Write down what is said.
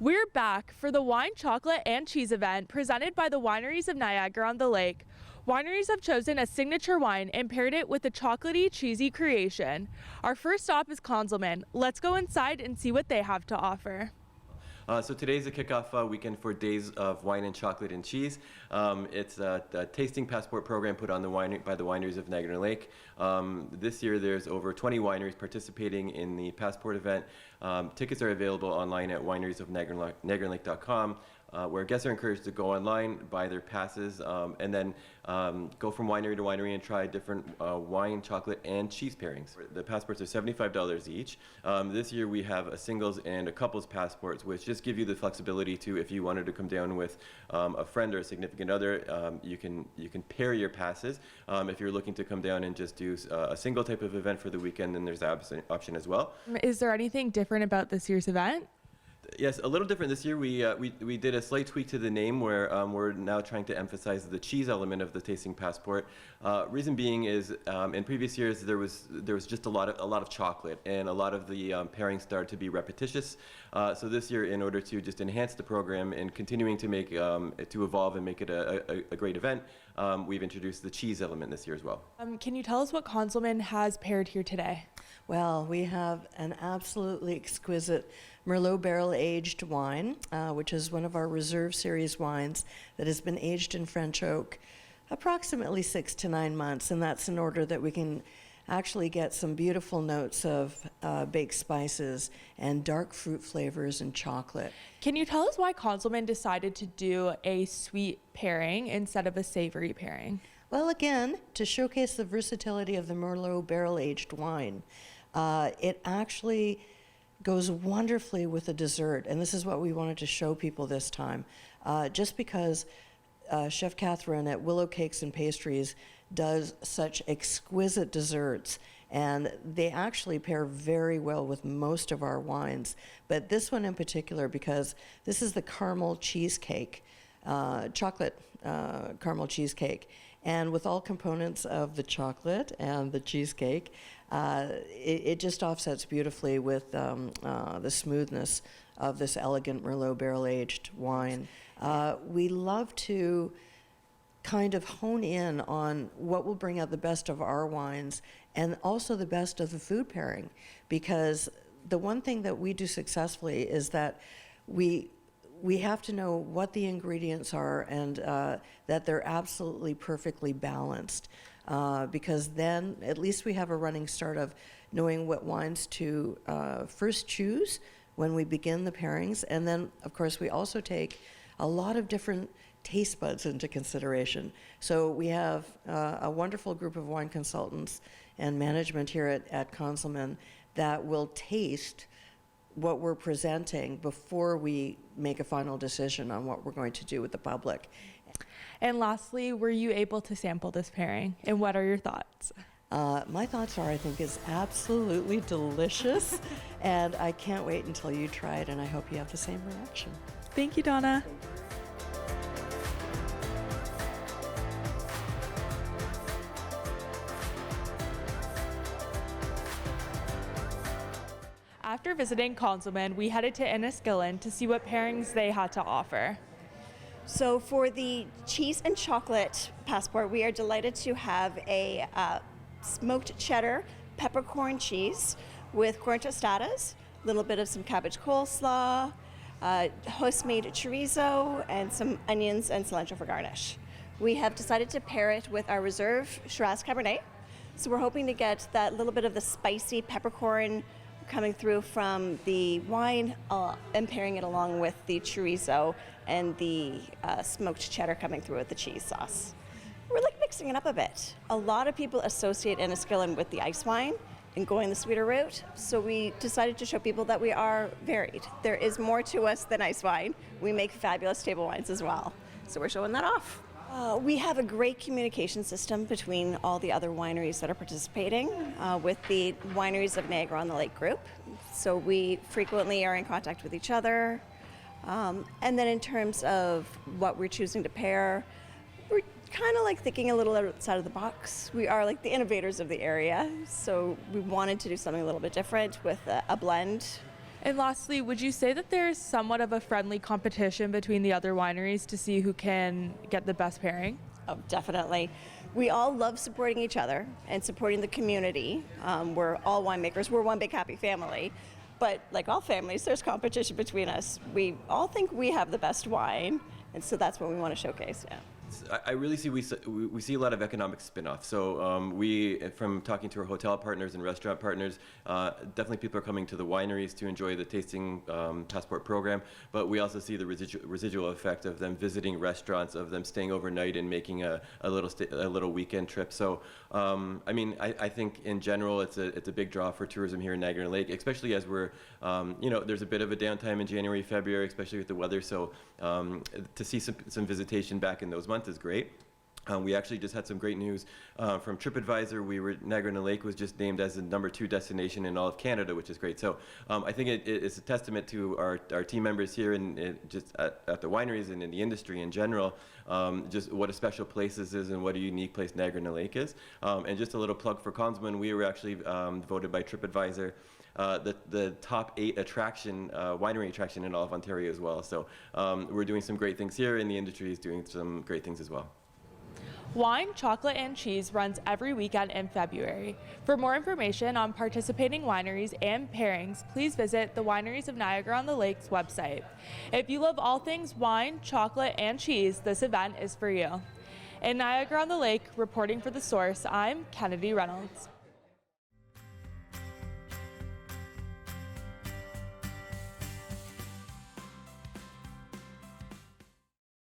We're back for the Wine, Chocolate, and Cheese event presented by the Wineries of Niagara-On-The-Lake. Wineries have chosen a signature wine and paired it with a chocolatey, cheesy creation. Our first stop is Conzelman. Let's go inside and see what they have to offer. So today's the kickoff weekend for Days of Wine and Chocolate and Cheese. It's a tasting passport program put on by the Wineries of Niagara-On-The-Lake. This year there's over 20 wineries participating in the passport event. Tickets are available online at wineriesofniagara-on-the-lake.com. Where guests are encouraged to go online, buy their passes, and then go from winery to winery and try different wine, chocolate, and cheese pairings. The passports are $75 each. This year we have a singles and a couples passports, which just give you the flexibility to, if you wanted to come down with a friend or a significant other, you can pair your passes. If you're looking to come down and just do a single type of event for the weekend, then there's that option as well. Is there anything different about this year's event? Yes, a little different this year. We did a slight tweak to the name where we're now trying to emphasize the cheese element of the tasting passport. Reason being is in previous years there was just a lot of chocolate, and a lot of the pairings started to be repetitious. So this year, in order to just enhance the program and continuing to make to evolve and make it a great event, we've introduced the cheese element this year as well. Can you tell us what Conzelman has paired here today? Well, we have an absolutely exquisite Merlot barrel-aged wine, which is one of our Reserve Series wines that has been aged in French oak approximately 6 to 9 months, and that's in order that we can actually get some beautiful notes of baked spices and dark fruit flavors and chocolate. Can you tell us why Conzelman decided to do a sweet pairing instead of a savory pairing? Well, again, to showcase the versatility of the Merlot barrel-aged wine, it actually goes wonderfully with a dessert, and this is what we wanted to show people this time. Just because Chef Catherine at Willow Cakes and Pastries does such exquisite desserts, and they actually pair very well with most of our wines, but this one in particular, because this is the caramel cheesecake, chocolate caramel cheesecake, and with all components of the chocolate and the cheesecake, it just offsets beautifully with the smoothness of this elegant Merlot barrel-aged wine. We love to kind of hone in on what will bring out the best of our wines and also the best of the food pairing, because the one thing that we do successfully is that we have to know what the ingredients are and that they're absolutely perfectly balanced, because then at least we have a running start of knowing what wines to first choose when we begin the pairings. And then, of course, we also take a lot of different taste buds into consideration. So we have a wonderful group of wine consultants and management here at Conzelman that will taste what we're presenting before we make a final decision on what we're going to do with the public. And lastly, were you able to sample this pairing, and what are your thoughts? My thoughts are, I think it's absolutely delicious, and I can't wait until you try it, and I hope you have the same reaction. Thank you, Donna. After visiting Conzelman, we headed to Enniskillen to see what pairings they had to offer. So for the cheese and chocolate passport, we are delighted to have a smoked cheddar peppercorn cheese with corn tostadas, a little bit of some cabbage coleslaw, house-made chorizo, and some onions and cilantro for garnish. We have decided to pair it with our Reserve Shiraz Cabernet. So we're hoping to get that little bit of the spicy peppercorn coming through from the wine and pairing it along with the chorizo and the smoked cheddar coming through with the cheese sauce. We're like mixing it up a bit. A lot of people associate Enniskillen with the ice wine and going the sweeter route, so we decided to show people that we are varied. There is more to us than ice wine. We make fabulous table wines as well, so we're showing that off. We have a great communication system between all the other wineries that are participating with the Wineries of Niagara-On-The-Lake group. So we frequently are in contact with each other. And then in terms of what we're choosing to pair, we're kind of like thinking a little outside of the box. We are like the innovators of the area. So we wanted to do something a little bit different with a blend And lastly, would you say that there's somewhat of a friendly competition between the other wineries to see who can get the best pairing? Oh, definitely. We all love supporting each other and supporting the community. We're all winemakers. We're one big happy family. But like all families, there's competition between us. We all think we have the best wine, and so that's what we want to showcase. Yeah. I really see we see a lot of economic spin-off. So we, from talking to our hotel partners and restaurant partners, definitely people are coming to the wineries to enjoy the tasting passport program. But we also see the residual effect of them visiting restaurants, of them staying overnight and making a little weekend trip. So I mean, I think in general it's a big draw for tourism here in Niagara-on-the-Lake, especially as we're there's a bit of a downtime in January, February, especially with the weather. So to see some visitation back in those months is great. We actually just had some great news from TripAdvisor. Niagara-on-the-Lake was just named as the #2 destination in all of Canada, which is great. So I think it's a testament to our team members here and just at the wineries and in the industry in general, just what a special place this is and what a unique place Niagara-on-the-Lake is. And just a little plug for Consman, we were actually voted by TripAdvisor the top 8 winery attraction in all of Ontario as well. So we're doing some great things here, and the industry is doing some great things as well. Wine, Chocolate, and Cheese runs every weekend in February. For more information on participating wineries and pairings, please visit the Wineries of Niagara-on-the-Lake's website. If you love all things wine, chocolate, and cheese, this event is for you. In Niagara-on-the-Lake, reporting for The Source, I'm Kennedy Reynolds.